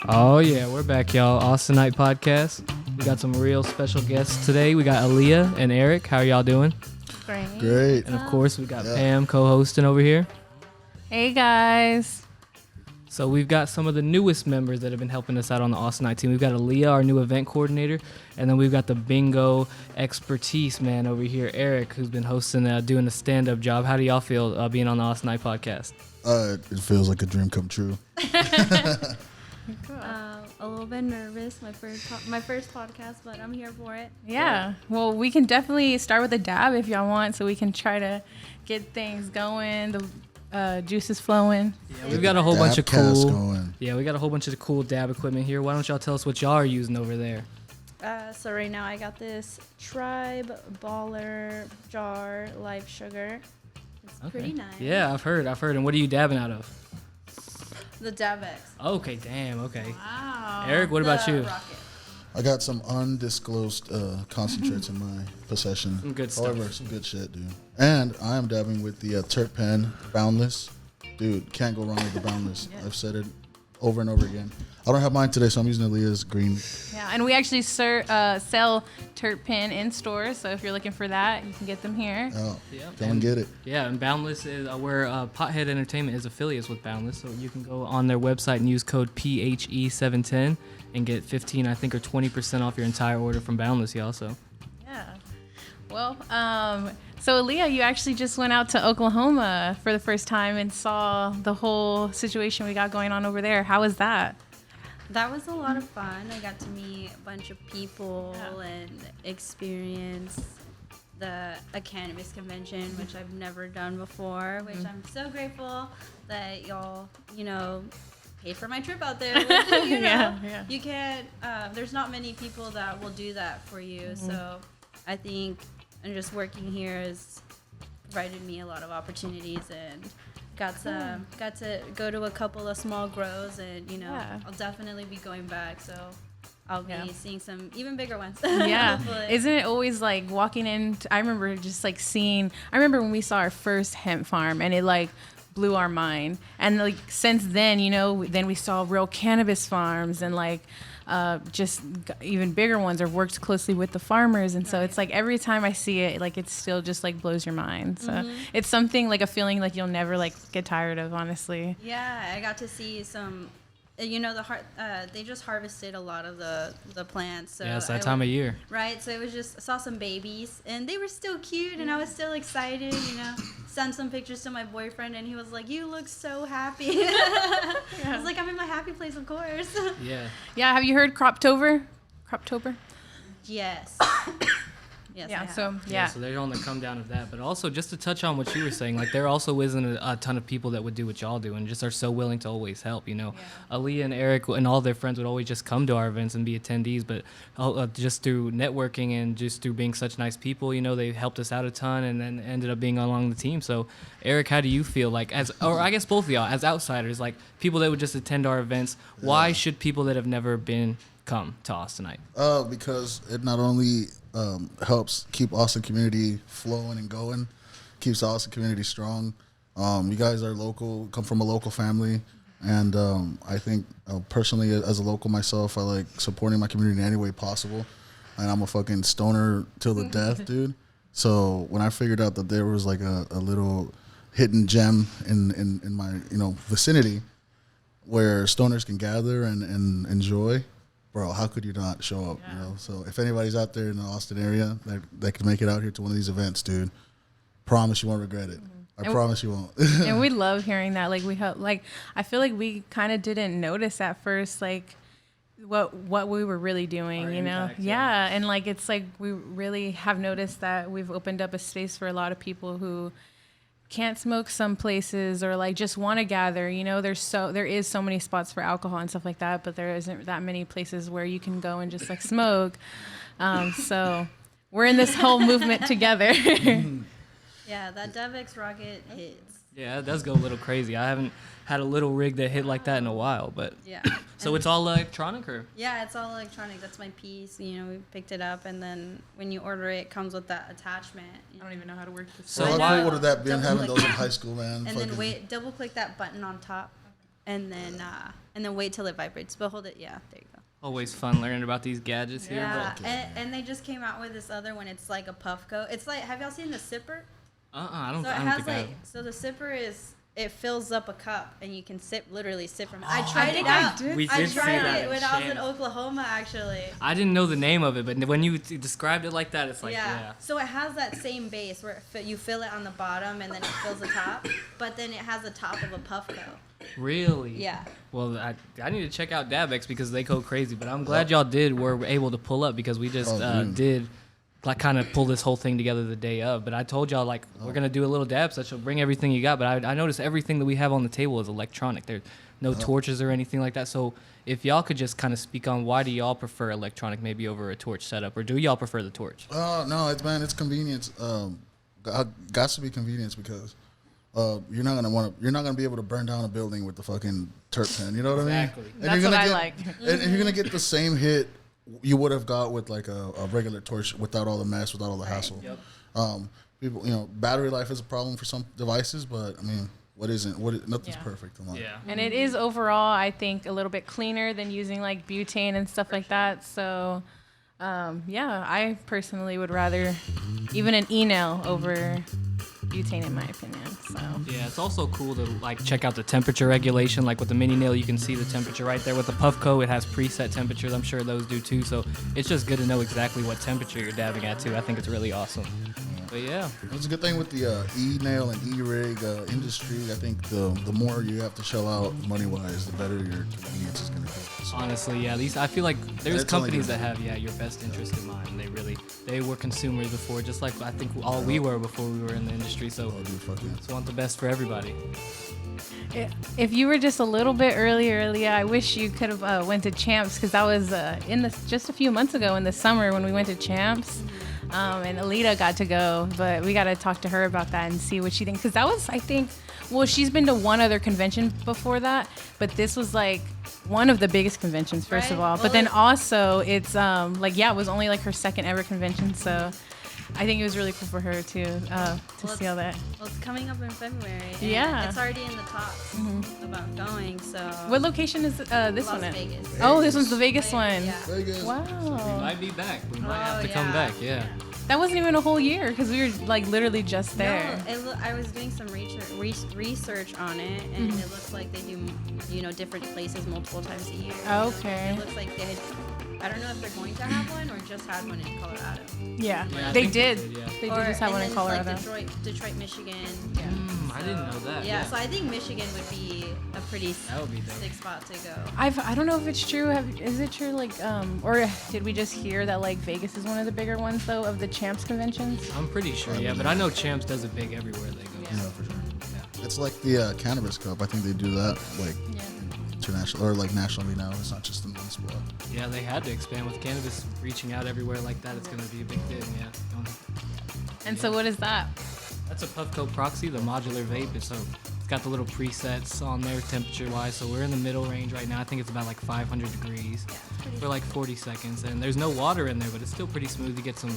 Oh, yeah, we're back, y'all. Austinite podcast. We got some real special guests today. We got Alyah and Erick. How are y'all doing? Great. And, of course, we got Pam co-hosting over here. Hey, guys. So we've got some of the newest members that have been helping us out on the Austinite team. We've got Alyah, our new event coordinator, and then we've got the bingo expertise man over here, Erick, who's been hosting, doing a stand-up job. How do y'all feel being on the Austinite podcast? It feels like a dream come true. A little bit nervous, my first podcast, but I'm here for it. Yeah. Well, we can definitely start with a dab if y'all want, so we can try to get things going. The juices flowing. Yeah, we've got a whole bunch of Dabcast cool. going. Yeah, we got a whole bunch of cool dab equipment here. Why don't y'all tell us what y'all are using over there? So right now I got this Tribe Baller Jar Live Sugar. It's pretty nice. Yeah, I've heard. And what are you dabbing out of? The Davex. Okay, damn. Okay. Wow. Erick, what about you? Rocket. I got some undisclosed concentrates in my possession. Some good stuff. However, some good shit, dude. And I am dabbing with the Terp Pen Boundless. Dude, can't go wrong with the Boundless. Yeah. I've said it over and over again. I don't have mine today, so I'm using Alyah's green. Yeah, and we actually sell Terp Pen in stores, so if you're looking for that, you can get them here. Oh, Yep. come and get it. Yeah, and Boundless is where Pothead Entertainment is affiliates with Boundless, so you can go on their website and use code PHE710 and get 15, I think, or 20% off your entire order from Boundless, y'all. So Yeah. Well, so Alyah, you actually just went out to Oklahoma for the first time and saw the whole situation we got going on over there. How was that? That was a lot of fun. I got to meet a bunch of people and experience a cannabis convention, which I've never done before, which I'm so grateful that y'all, paid for my trip out there. Which, you can't, there's not many people that will do that for you. So I think just working here has provided me a lot of opportunities and got to go to a couple of small grows and, I'll definitely be going back. So I'll be seeing some even bigger ones. Yeah. Hopefully. Isn't it always like walking in? I remember just like I remember when we saw our first hemp farm and it like blew our mind. And like since then, then we saw real cannabis farms and like just even bigger ones or worked closely with the farmers. And so it's like every time I see it, like it still just like blows your mind. So it's something like a feeling like you'll never like get tired of, honestly. Yeah, I got to see some. They just harvested a lot of the plants. So yeah, it's that time of year. Right, so it was just, I saw some babies, and they were still cute, and I was still excited, Sent some pictures to my boyfriend, and he was like, you look so happy. I was like, I'm in my happy place, of course. Yeah. Yeah, have you heard Croptober? Yes. Yes, Yeah, I have. so So they're on the come down of that. But also, just to touch on what you were saying, like there also isn't a ton of people that would do what y'all do and just are so willing to always help, Alyah and Erick and all their friends would always just come to our events and be attendees, but just through networking and just through being such nice people, they helped us out a ton and then ended up being along the team. So Erick, how do you feel like or I guess both of y'all as outsiders, like people that would just attend our events, why should people that have never been come to Austinite? Because it not only helps keep Austin community flowing and going, keeps the Austin community strong. You guys are local, come from a local family, and I think personally as a local myself, I like supporting my community in any way possible, and I'm a fucking stoner till the death, dude. So when I figured out that there was like a little hidden gem in my vicinity where stoners can gather and enjoy, bro, how could you not show up? So if anybody's out there in the Austin area that can make it out here to one of these events, dude, promise you won't regret it. I promise you won't. And we love hearing that. Like we help. Like I feel like we kind of didn't notice at first, like what we were really doing. Our You know? impact, Yeah. And like it's like we really have noticed that we've opened up a space for a lot of people who can't smoke some places or like just want to gather. There is so many spots for alcohol and stuff like that, but there isn't that many places where you can go and just like smoke. So we're in this whole movement together. Yeah, that Davex rocket hits. Yeah, it does go a little crazy. I haven't had a little rig that hit like that in a while, but Yeah. so it's all electronic, or? Yeah, it's all electronic. That's my piece. We picked it up, and then when you order it, it comes with that attachment. I don't even know how to work this. So So why- how cool would that be Double having click those in that. high school, man? And then double click that button on top. and then wait till it vibrates. But hold it, yeah, there you go. Always fun learning about these gadgets here. Yeah, and they just came out with this other one. It's like a puff coat. It's like, have y'all seen the sipper? I don't So it think has I like, have. so the sipper it fills up a cup and you can literally sip from it. I I tried it think I out. did We I did see tried that it in when I was in Champs. Oklahoma, actually. I didn't know the name of it, but when you described it like that, it's like, yeah. So it has that same base where you fill it on the bottom and then it fills the top, but then it has the top of a puff coat. Really? Yeah. Well, I need to check out Dabex because they go crazy. But I'm glad y'all were able to pull up because we just did like kind of pull this whole thing together the day of. But I told y'all like we're gonna do a little dab session. Bring everything you got. But I noticed everything that we have on the table is electronic. There's no torches or anything like that. So if y'all could just kind of speak on why do y'all prefer electronic maybe over a torch setup, or do y'all prefer the torch? No, it's convenience. Got to be convenience because you're not gonna be able to burn down a building with the fucking terp pen. You know what Exactly. I mean? That's what I like. And you're gonna get the same hit you would have got with like a regular torch without all the mess, without all the hassle. Yep. People, battery life is a problem for some devices, but I mean, nothing's perfect in life. Yeah. And it is overall, I think, a little bit cleaner than using like butane and stuff like that. So, I personally would rather even an e-nail over butane, in my opinion. So Yeah, it's also cool to like check out the temperature regulation. Like with the mini nail, you can see the temperature right there. With the Puffco, it has preset temperatures. I'm sure those do too. So it's just good to know exactly what temperature you're dabbing at too. I think it's really awesome. But yeah, It's a good thing with the e-nail and e-rig industry. I think the more you have to shell out money-wise, the better your convenience is going to be. So, honestly, yeah. These I feel like there's It's only companies good. that have your best interest in mind. They were consumers before, just like I think all we were before we were in the industry. So dude, fuck yeah. just want the best for everybody. if you were just a little bit earlier, Alyah, I wish you could have went to Champs because that was just a few months ago in the summer when we went to Champs. And Alyah got to go, but we got to talk to her about that and see what she thinks. Because that was, I think, she's been to one other convention before that, but this was like one of the biggest conventions, first of Right. all. But then also, it's it was only like her second ever convention. So I think it was really cool for her to see all that. Well, it's coming up in February. And Yeah. It's already in the talks about going. So. What location is this Las one at? Vegas. Oh, this one's the Vegas one. Yeah. Vegas. We Wow. might be back. We might Oh, have to come yeah. back. Yeah. That wasn't even a whole year because we were like literally just there. No, I was doing some research on it, and it looks like they do, different places multiple times a year. Okay. It looks like they had. I don't know if they're going to have one or just had one in Colorado. Yeah, Yeah, I they think did. yeah. They did just have one in and then, Colorado. Like Detroit, Michigan. I didn't know that. Yeah, so I think Michigan would be a pretty That would be dope. sick spot to go. I don't know if it's true. Is it true? Like, or did we just hear that like Vegas is one of the bigger ones though of the Champs conventions? I'm pretty sure. Yeah, but I know Champs does it big everywhere they go. Yeah, for sure. It's like the Cannabis Cup. I think they do that like international or like nationally now. It's not just in one spot. Yeah, they had to expand with cannabis reaching out everywhere like that. It's going to be a big thing. Yeah. And so what is that? That's a Puffco Proxy, the modular vape. It's got the little presets on there temperature-wise. So we're in the middle range right now. I think it's about like 500 degrees for like 40 seconds. And there's no water in there, but it's still pretty smooth. You get some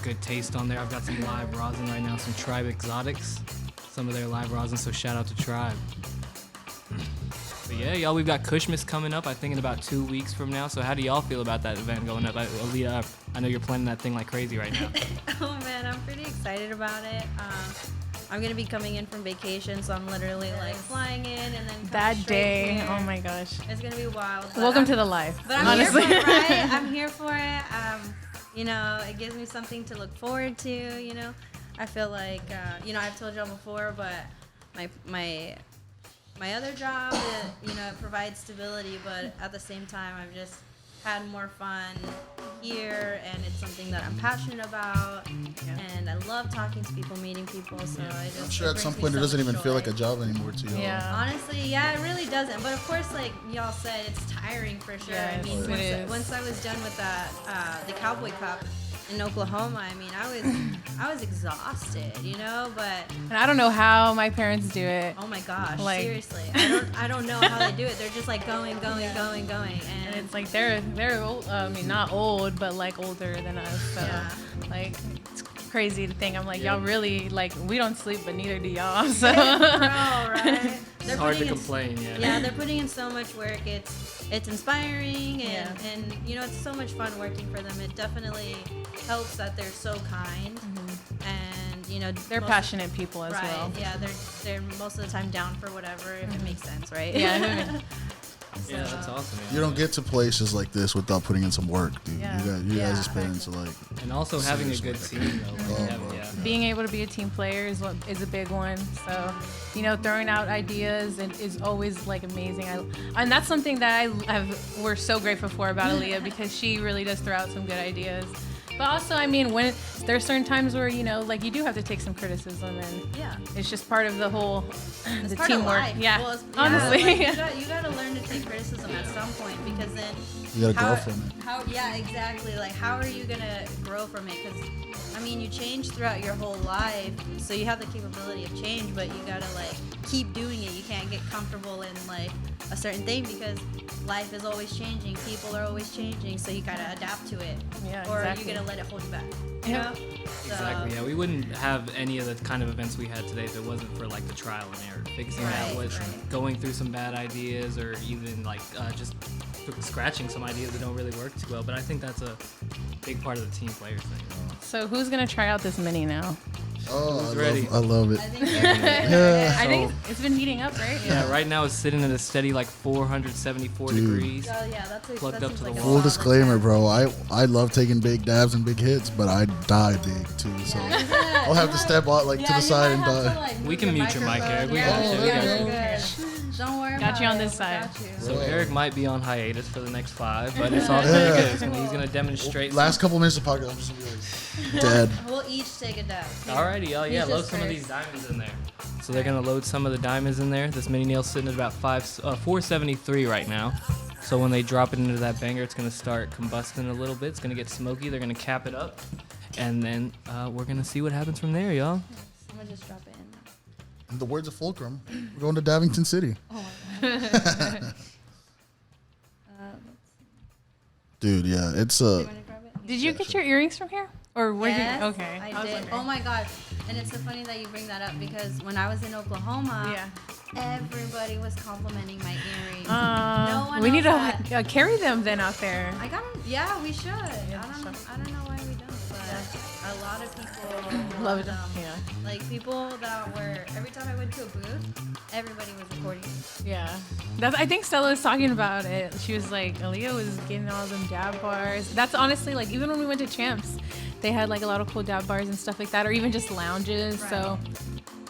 good taste on there. I've got some live rosin right now, some Tribe Exotics, some of their live rosin. So shout out to Tribe. But yeah, y'all, we've got KUSHMAS coming up, I think in about 2 weeks from now. So how do y'all feel about that event going up? Alyah, I know you're planning that thing like crazy right now. Oh man, I'm pretty excited about it. I'm gonna be coming in from vacation, so I'm literally like flying in and then coming That straight day. here. Oh my gosh. It's gonna be wild. but Welcome I'm- to the life. But I'm honestly. here for it, right? I'm here for it. It gives me something to look forward to. I feel like I've told y'all before, but my other job, it provides stability, but at the same time, I've just had more fun here, and it's something that I'm passionate about, and I love talking to people, meeting people. So I'm sure at some point it doesn't even feel like a job anymore to you. Yeah. Honestly, yeah, it really doesn't. But of course, like y'all said, it's tiring for sure. I Yes, mean, it is. once I was done with the Cowboy Cup in Oklahoma, I mean, I was exhausted, But And I don't know how my parents do it. oh my gosh, Like- seriously, I don't know how they do it. They're just like going, And and it's like they're old, I mean not old, but like older than us. So Yeah. like it's crazy to think. I'm like y'all really like we don't sleep, but neither do y'all. So right? they're hard to putting in- complain, yeah. Yeah, they're putting in so much work. It's inspiring Yeah. and you know it's so much fun working for them. It definitely helps that they're so kind and you know They're most- passionate people as right, well. Yeah, they're most of the time down for whatever if it makes sense, right? Yeah. Yeah, that's awesome. You don't get to places like this without putting in some work, dude. Yeah. You guys Yeah. as parents are like, And also having a good Seriously. team, though. Oh, Yeah, bro. yeah. Being able to be a team player is a big one. So, you know, throwing out ideas is always like amazing. And that's something that we're so grateful for about Alyah because she really does throw out some good ideas. But also, I mean, when there are certain times where you know, like you do have to take some criticism, and Yeah. it's just part of the whole It's the part teamwork. of life. Yeah, Well, honestly. like, you gotta learn to take criticism at some point because then you gotta grow from it. Yeah, exactly. Like, how are you gonna grow from it? Because, I mean, you change throughout your whole life, so you have the capability of change, but you gotta like keep doing it. You can't get comfortable in like a certain thing because life is always changing. People are always changing, so you gotta adapt to it. Yeah, or exactly. you're gonna let it hold you back. You Yeah. know? Exactly. Yeah, we wouldn't have any of the kind of events we had today if it wasn't for like the trial and error, figuring out Right, what's right. going through some bad ideas, or even like just scratching some ideas that don't really work too well. But I think that's a big part of the team player thing. So who's gonna try out this mini now? Oh, Who's ready? I love it. I think Erick- Yeah. I think So- it's been heating up, right? Yeah, right now it's sitting at a steady like 474 Dude. degrees. Oh, yeah, that's Plugged that up seems to the like a wall. Full solid disclaimer, time. bro. I love taking big dabs and big hits, but I die big too. So I'll have to step out like to the side and die. We can mute your mic, Eric. We Yeah, got you. We got you're you. good. Don't worry Got about you on it. this We side. got you. So Whoa. Eric might be on hiatus for the next 5, but it's all pretty good. He's gonna demonstrate. Last couple minutes of podcast, I'm just gonna be like dead. We'll each take a dab. Alrighty, yeah, He's load just some of first. these diamonds in there. So they're gonna load some of the diamonds in there. This mini nail's sitting at about 473 right now. So when they drop it into that banger, it's gonna start combusting a little bit. It's gonna get smoky. They're gonna cap it up, and then we're gonna see what happens from there, y'all. I'm gonna just drop it in. In the words of Fulcrum, we're going to Davington City. Dude, yeah, it's You wanna grab it? Did you get your earrings from here? Or where Yes, did you? Okay. I was did. wondering. Oh my god. And it's so funny that you bring that up because when I was in Oklahoma, Yeah. everybody was complimenting my earrings. No one we need else to carry them then out there. I got them. Yeah, we should. Yeah, I don't know why we don't, but a lot of people Love love them. Yeah. Like people that were every time I went to a booth, everybody was recording. Yeah. I think Stella was talking about it. She was like, Alyah was getting all them dab bars. That's honestly like, even when we went to Champs, they had like a lot of cool dab bars and stuff like that, or even just lounges. Right. So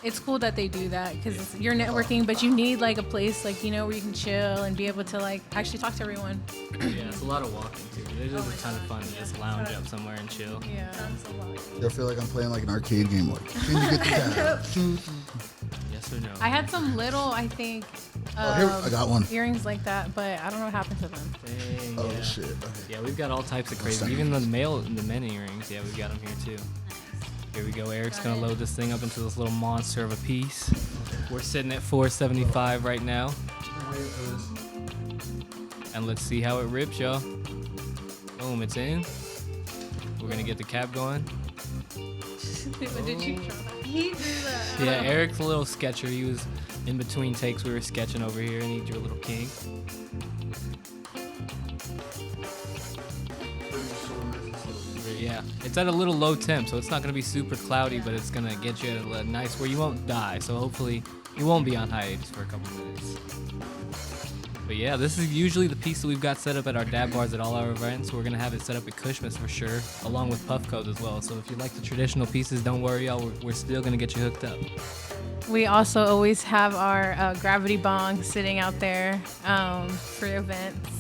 it's cool that they do that because you're networking, but you need like a place like, you know, where you can chill and be able to like actually talk to everyone. Yeah, it's a lot of walking too. It is a ton of fun to just lounge up somewhere and chill. Yeah. Tons of walking. I feel like I'm playing like an arcade game. Like, can you get the dab? Yes or no? I had some little, I think, Oh, here I got one. earrings like that, but I don't know what happened to them. Dang, Oh yeah. shit. Okay. Yeah, we've got all types of crazy. Second. Even the men earrings. Yeah, we've got them here too. Here we go. Eric's Got gonna it. load this thing up into this little monster of a piece. We're sitting at 475 right now, and let's see how it rips, y'all. Boom, it's in. We're gonna get the cap going. What did you draw? He drew the. Yeah, Eric's a little sketcher. He was in between takes. We were sketching over here, and he drew a little king. Yeah, it's at a little low temp, so it's not gonna be super cloudy, but it's gonna get you a nice where you won't die. So hopefully you won't be on hiatus for a couple minutes. But yeah, this is usually the piece that we've got set up at our dab bars at all our events. We're gonna have it set up at KUSHMAS for sure, along with puff codes as well. So if you like the traditional pieces, don't worry, y'all. We're still gonna get you hooked up. We also always have our gravity bong sitting out there for events.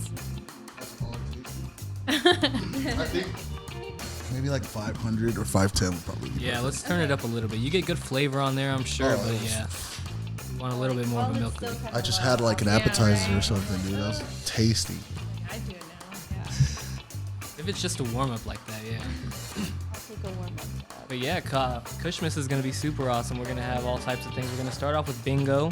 I think maybe like 500 or 510 would probably be Yeah, let's turn it up a little bit. You get good flavor on there, I'm sure, Oh, but yeah, want a little bit more of a milk. I just had like an appetizer or something, dude. That was tasty. I do now. If it's just a warm up like that, yeah. I'll take a warm up. But yeah, KUSHMAS is gonna be super awesome. We're gonna have all types of things. We're gonna start off with bingo.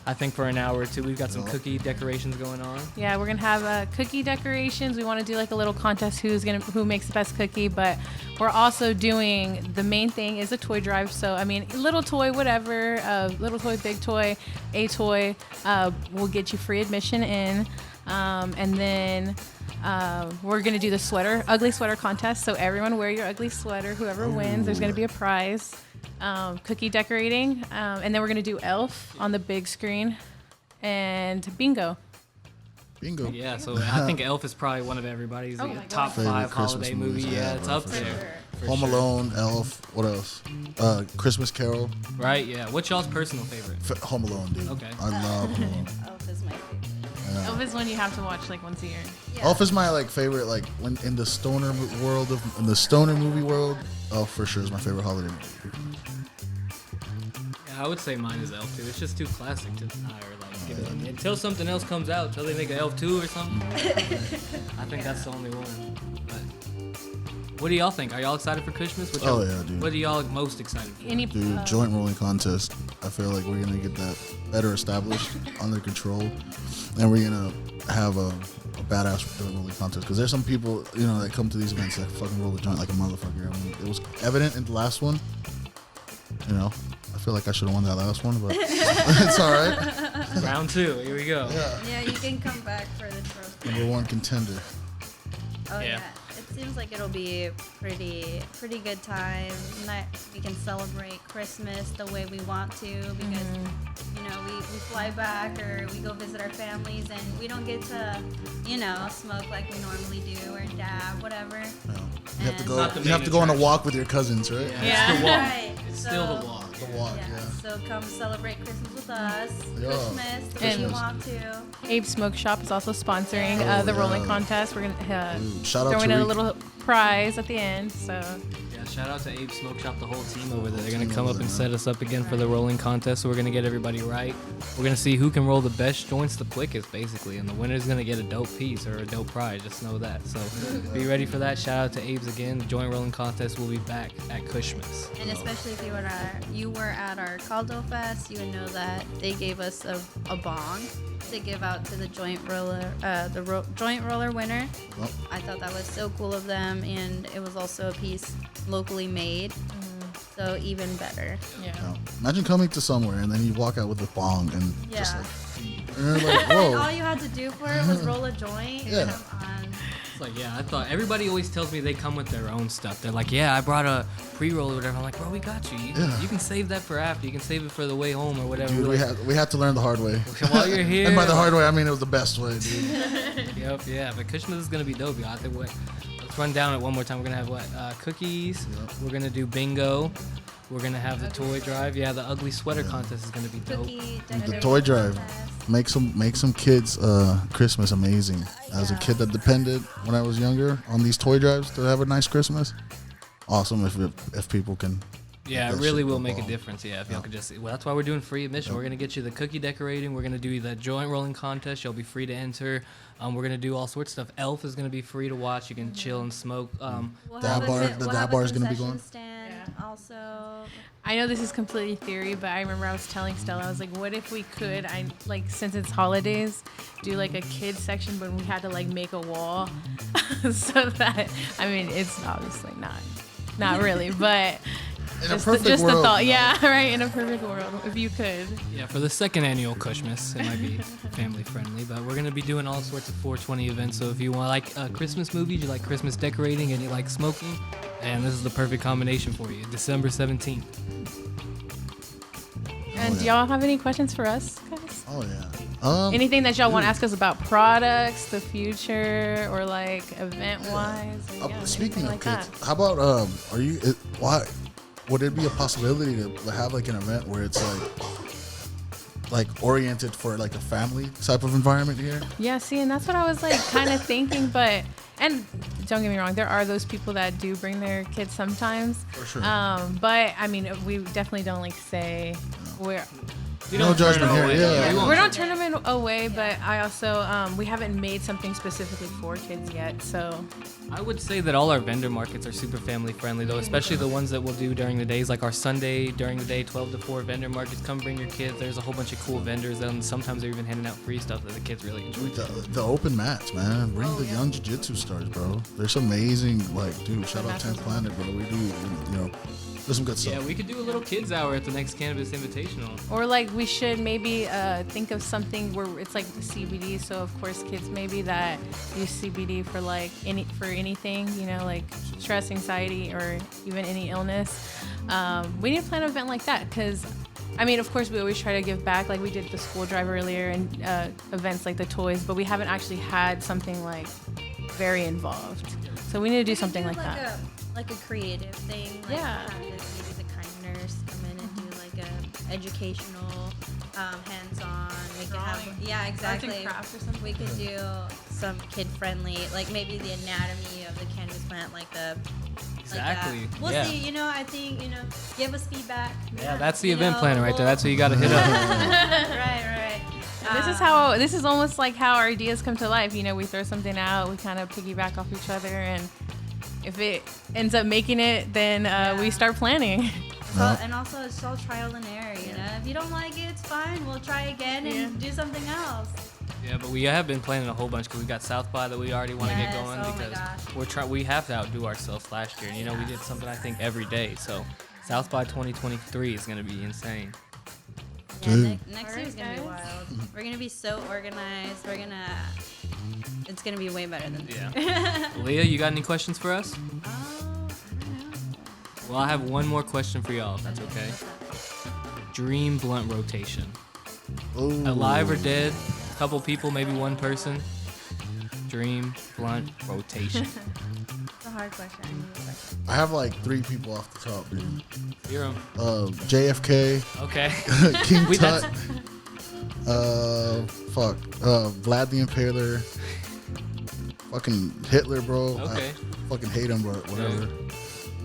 I think for an hour or two. We've got some cookie decorations going on. Yeah, we're gonna have cookie decorations. We want to do like a little contest who makes the best cookie, but we're also doing, the main thing is a toy drive. So I mean, little toy, whatever, little toy, big toy, a toy, will get you free admission in, and then we're gonna do the ugly sweater contest. So everyone wear your ugly sweater. Whoever wins, there's gonna be a prize. Cookie decorating, and then we're gonna do Elf on the big screen, and bingo. Bingo. Yeah, so I think Elf is probably one of everybody's top Favorite 5 Christmas holiday movies. movie. Yeah, Yeah, it's bro, up for there. For Home sure. Alone, Elf. What else? Christmas Carol. Right, yeah. What's y'all's personal favorite? Home Alone, dude. Okay. I love Home Alone. Elf is my favorite. Elf is one you have to watch like once a year. Yeah. Elf is my like favorite, like when in the stoner movie world. Elf for sure is my favorite holiday movie. Yeah, I would say mine is Elf too. It's just too classic to deny or like give it until something else comes out, until they make an Elf 2 or something. I think that's the only one. But what do y'all think? Are y'all excited for Christmas? Oh, yeah, dude. What are y'all most excited for? Dude, joint rolling contest. I feel like we're gonna get that better established, under control, and we're gonna have a badass joint rolling contest. Because there's some people, that come to these events that fucking roll the joint like a motherfucker. I mean, it was evident in the last one. I feel like I should have won that last one, but it's all right. Round 2. Here we go. Yeah, you can come back for the trophy. Number 1 contender. Oh Yeah. yeah. It seems like it'll be a pretty good time. We can celebrate Christmas the way we want to because we fly back or we go visit our families and we don't get to smoke like we normally do or dab, whatever. Yeah. You have to go. Not the You have main to go on a attraction. walk with your cousins, right? Yeah, it's the walk. Right. It's still the walk. The walk. Yeah. Yeah. So come celebrate Christmas with us. Yeah. Christmas the way you And- want to. Abe Smoke Shop is also sponsoring the Oh, rolling yeah. contest. We're gonna Dude, shout out throw in to a Reek. little prize at the end. So Yeah, shout out to Abe Smoke Shop, the whole team over there. They're gonna come up and set us up again for the rolling contest. So we're gonna get everybody right. We're gonna see who can roll the best joints the quickest, basically, and the winner's gonna get a dope piece or a dope prize. Just know that. So be ready for that. Shout out to Abe's again. The joint rolling contest will be back at KUSHMAS. And especially if you were at our Caldo Fest, you would know that they gave us a bong to give out to the joint roller, joint roller winner. Well, I thought that was so cool of them, and it was also a piece locally made, so even better. yeah. imagine coming to somewhere and then you walk out with a bong and just Yeah. like, and you're like, And all whoa. you had to do for it was roll a joint Yeah. and come on. It's like, yeah, I thought everybody always tells me they come with their own stuff. They're like, yeah, I brought a pre-roll or whatever. I'm like, bro, we got you. You can save that for after. You can save it for the way home or whatever. Dude, we had to learn the hard way. While you're here. And by the hard way, I mean it was the best way, dude. Yep, yeah, but KUSHMAS is gonna be dope, y'all. I think let's run down it one more time. We're gonna have cookies. Yep. We're gonna do bingo. We're gonna have the toy drive. Yeah, the ugly sweater contest is gonna be dope. Cookie The decoration toy drive. contest. Make some kids Christmas amazing. As a kid that depended when I was younger on these toy drives to have a nice Christmas. Awesome if people can. Yeah, it that really shit will go make a ball. difference. Yeah, if y'all could just. Well, that's why we're doing free admission. We're gonna get you the cookie decorating. We're gonna do the joint rolling contest. You'll be free to enter. We're gonna do all sorts of stuff. Elf is gonna be free to watch. You can chill and smoke. We'll Dab have bar- a, the we'll dab have a bar is gonna be concession going? Stand also. I know this is completely theory, but I remember I was telling Stella, I was like, what if we could, since it's holidays, do like a kids section, but we had to like make a wall so that, I mean, it's obviously not really, but In a just, perfect just world, the thought, you know. yeah, right, in a perfect world, if you could. Yeah, for the second annual KUSHMAS, it might be family friendly, but we're gonna be doing all sorts of 420 events. So if you want like Christmas movies, you like Christmas decorating, and you like smoking, and this is the perfect combination for you. December 17th. And do y'all have any questions for us, guys? Oh yeah. Anything that y'all want to ask us about products, the future, or like event-wise? Or, yeah, Speaking anything of like kids, that. how about why would it be a possibility to have like an event where it's like oriented for like a family type of environment here? Yeah, see, and that's what I was like kind of thinking, and don't get me wrong, there are those people that do bring their kids sometimes. For sure. But I mean, we definitely don't like say We No don't turn judgment them here, away. yeah. We won't We turn don't turn them away, but I also we haven't made something specifically for kids yet. So I would say that all our vendor markets are super family friendly, though, especially the ones that we'll do during the days, like our Sunday during the day 12 to 4 vendor markets. Come bring your kids. There's a whole bunch of cool vendors, and sometimes they're even handing out free stuff that the kids really enjoy. The open mats, man. Bring the young jiu-jitsu stars, bro. There's amazing, like, dude, shout out 10th Planet, bro. We do, you know, there's some good stuff. Yeah, we could do a little kids hour at the next Cannabis Invitational. or like we should maybe think of something where it's like CBD. So of course kids maybe that use CBD for like anything, you know, like stress, anxiety, or even any illness. We need to plan an event like that because. I mean, of course, we always try to give back, like we did the school drive earlier and events like the toys, but we haven't actually had something like very involved. So we need to do something like that. Like a creative thing. Like Yeah. have maybe the kind nurse come in and do like a educational, hands-on. We could have, Drawing. yeah, exactly. Arts and crafts or something. We could do some kid-friendly, like maybe the anatomy of the cannabis plant, like the. Exactly. Like that. We'll yeah. see. You know, I think give us feedback. Yeah, that's the You event know, planner right there. That's who you got to hit up. right. This is almost like how our ideas come to life. You know, we throw something out, we kind of piggyback off each other, and if it ends up making it, then we start planning. So, and also, it's all trial and error. You know, if you don't like it, it's fine. We'll try again and do something else. Yeah, but we have been planning a whole bunch because we got South by that we already want to get Yes, going oh my because gosh. we have to outdo ourselves last year. And, you know, we did something I think every day. So South by 2023 is going to be insane. Yeah, Dude. next year is gonna be wild. We're gonna be so organized. It's gonna be way better than this. Yeah. Alyah, you got any questions for us? Oh, I don't know. Well, I have one more question for y'all, if that's okay. Dream blunt rotation. Ooh. Alive or dead? Couple people, maybe one person. Dream blunt rotation. It's a hard question. I need a question. I have like 3 people off the top, dude. You're 'em. JFK, Okay. King We- Tut, that's- Vlad the Impaler, fucking Hitler, bro. Okay. I fucking hate him, but whatever.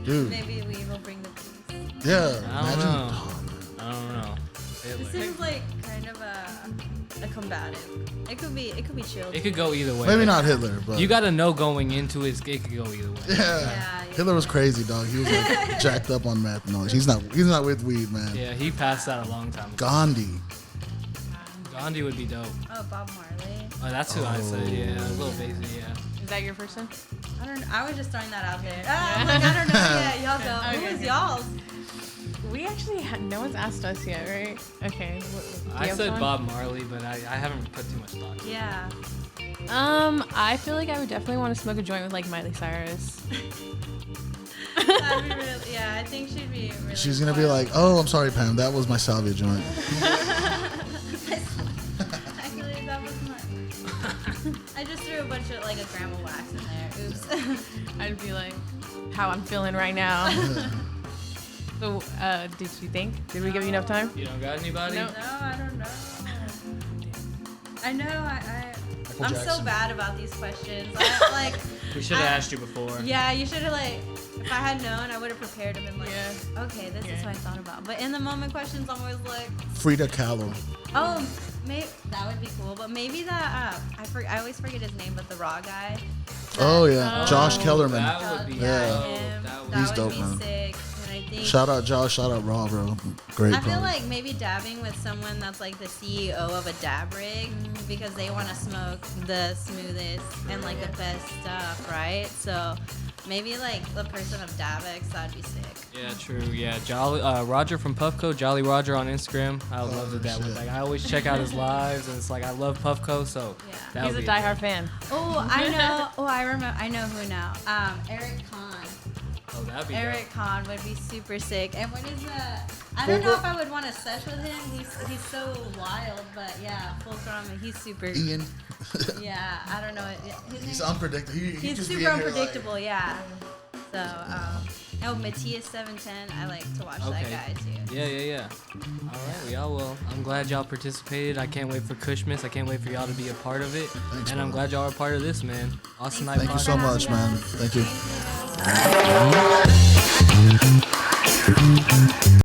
Dude, Maybe we will bring the peace. yeah. I don't Imagine. know. Oh, man. I don't know. This Hitler. seems like kind of a combative. It could be chill. It could go either way. Maybe not Hitler, but You gotta know going into it could go either way. Yeah. Hitler was crazy, dog. He was like jacked up on meth. No, he's not with weed, man. Yeah, he passed out a long time ago. Gandhi. Gandhi would be dope. Oh, Bob Marley. Oh, that's who I said. Yeah, a little basic. Yeah. Is that your person? I don't know. I was just throwing that out there. I'm like, I don't know yet. Y'all go. Okay. Who is y'all's? We actually no one's asked us yet, right? Okay. I said Bob Marley, but I haven't put too much thought to it. Yeah. I feel like I would definitely want to smoke a joint with like Miley Cyrus. That'd be really, yeah, I think she'd be really She's gonna be fun. like, "Oh, I'm sorry, Pam. That was my salvia joint." Actually, that was mine. I just threw a bunch of like a gram of wax in there. Oops. I'd be like, how I'm feeling right now. So, did you think? Did we give you enough time? You don't got anybody? No. No, I don't know. I know. I'm so Jackson. bad about these questions. I, like, We should have asked you before. yeah, you should have like. If I had known, I would have prepared and been like, Yeah. okay, this is Yeah. what I thought about. But in the moment questions, I'm always like, Frida Kahlo. oh, maybe that would be cool. But maybe that I always forget his name, but the raw guy. Oh yeah, Oh, Josh Kellerman. That would be Yeah. dope. Him, That would that He's would dope, be man. sick. And I think Shout out Josh. Shout out Raw, bro. Great. I feel bro. like maybe dabbing with someone that's like the CEO of a dab rig because they want to smoke the smoothest and like the best stuff, right? So maybe like the person of Davex, that'd be sick. Yeah, true. Yeah, Jolly Roger from Puffco, Jolly Roger on Instagram. I would love to dab with. shit. Like I always check out his lives, and it's like I love Puffco, so Yeah. that He's would a be diehard fan. Oh, I know. Oh, I remember. I know who now. Erick Kahn. Oh, that'd be Erick Kahn would be super sick. And what is I don't know if I would want to sesh with him. He's so wild, but yeah, Fulcrum. He's super. Ian. Yeah, I don't know. His He's name- unpredictable. He He's just be super in here, unpredictable, yeah. So, Matthias 710, I like to watch that Okay. guy too. Yeah. All right, y'all. Well, I'm glad y'all participated. I can't wait for KUSHMAS. I can't wait for y'all to be a part of it. Thanks, and I'm bro. glad y'all are part of this, man. Austinite Thank you so podcast. much, man. Thank you. Thank you.